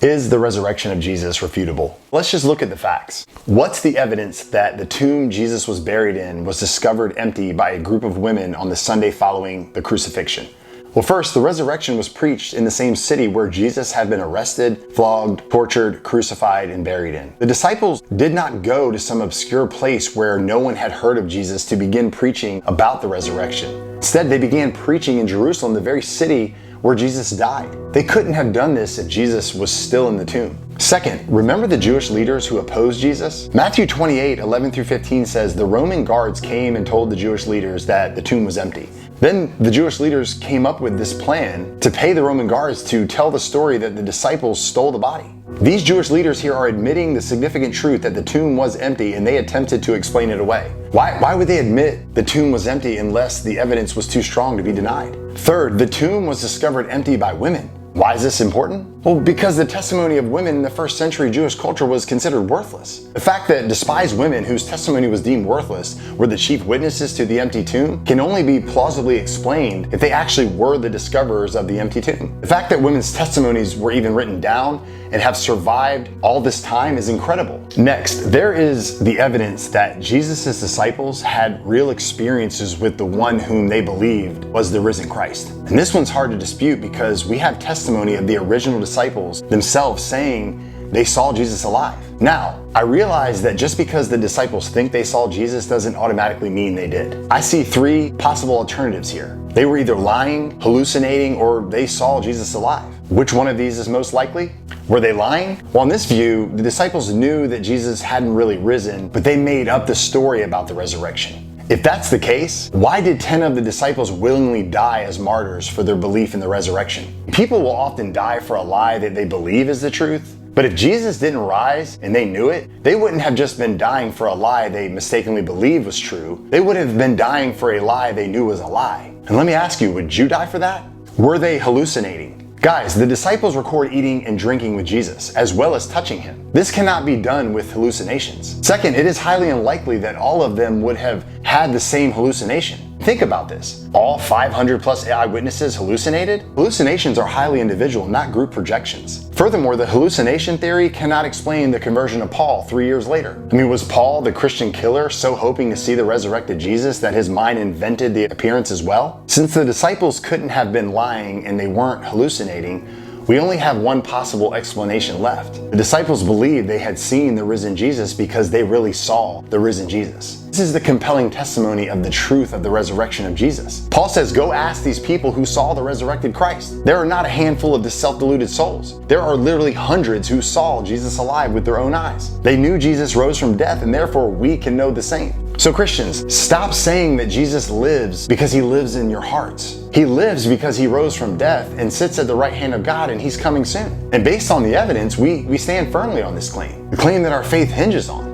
Is the resurrection of Jesus refutable? Let's just look at the facts. What's the evidence that the tomb Jesus was buried in was discovered empty by a group of women on the Sunday following the crucifixion? Well, first, the resurrection was preached in the same city where Jesus had been arrested, flogged, tortured, crucified, and buried in. The disciples did not go to some obscure place where no one had heard of Jesus to begin preaching about the resurrection. Instead, they began preaching in Jerusalem, the very city where Jesus died. They couldn't have done this if Jesus was still in the tomb. Second, remember the Jewish leaders who opposed Jesus? Matthew 28:11-15 says, the Roman guards came and told the Jewish leaders that the tomb was empty. Then the Jewish leaders came up with this plan to pay the Roman guards to tell the story that the disciples stole the body. These Jewish leaders here are admitting the significant truth that the tomb was empty, and they attempted to explain it away. Why would they admit the tomb was empty unless the evidence was too strong to be denied? Third, the tomb was discovered empty by women. Why is this important? Well, because the testimony of women in the first century Jewish culture was considered worthless. The fact that despised women whose testimony was deemed worthless were the chief witnesses to the empty tomb can only be plausibly explained if they actually were the discoverers of the empty tomb. The fact that women's testimonies were even written down and have survived all this time is incredible. Next, there is the evidence that Jesus' disciples had real experiences with the one whom they believed was the risen Christ. And this one's hard to dispute because we have testimony of the original disciples themselves saying they saw Jesus alive. Now, I realize that just because the disciples think they saw Jesus doesn't automatically mean they did. I see three possible alternatives here. They were either lying, hallucinating, or they saw Jesus alive. Which one of these is most likely? Were they lying? Well, in this view, the disciples knew that Jesus hadn't really risen, but they made up the story about the resurrection. If that's the case, why did 10 of the disciples willingly die as martyrs for their belief in the resurrection? People will often die for a lie that they believe is the truth. But if Jesus didn't rise and they knew it, they wouldn't have just been dying for a lie they mistakenly believed was true. They would have been dying for a lie they knew was a lie. And let me ask you, would you die for that? Were they hallucinating? Guys, the disciples record eating and drinking with Jesus, as well as touching him. This cannot be done with hallucinations. Second, it is highly unlikely that all of them would have had the same hallucination. Think about this. All 500 plus eyewitnesses hallucinated? Hallucinations are highly individual, not group projections. Furthermore, the hallucination theory cannot explain the conversion of Paul 3 years later. I mean, was Paul, the Christian killer, so hoping to see the resurrected Jesus that his mind invented the appearance as well? Since the disciples couldn't have been lying and they weren't hallucinating, we only have one possible explanation left. The disciples believed they had seen the risen Jesus because they really saw the risen Jesus. This is the compelling testimony of the truth of the resurrection of Jesus. Paul says, go ask these people who saw the resurrected Christ. There are not a handful of the self-deluded souls. There are literally hundreds who saw Jesus alive with their own eyes. They knew Jesus rose from death, and therefore we can know the same. So Christians, stop saying that Jesus lives because he lives in your hearts. He lives because he rose from death and sits at the right hand of God, and he's coming soon. And based on the evidence, we stand firmly on this claim, the claim that our faith hinges on.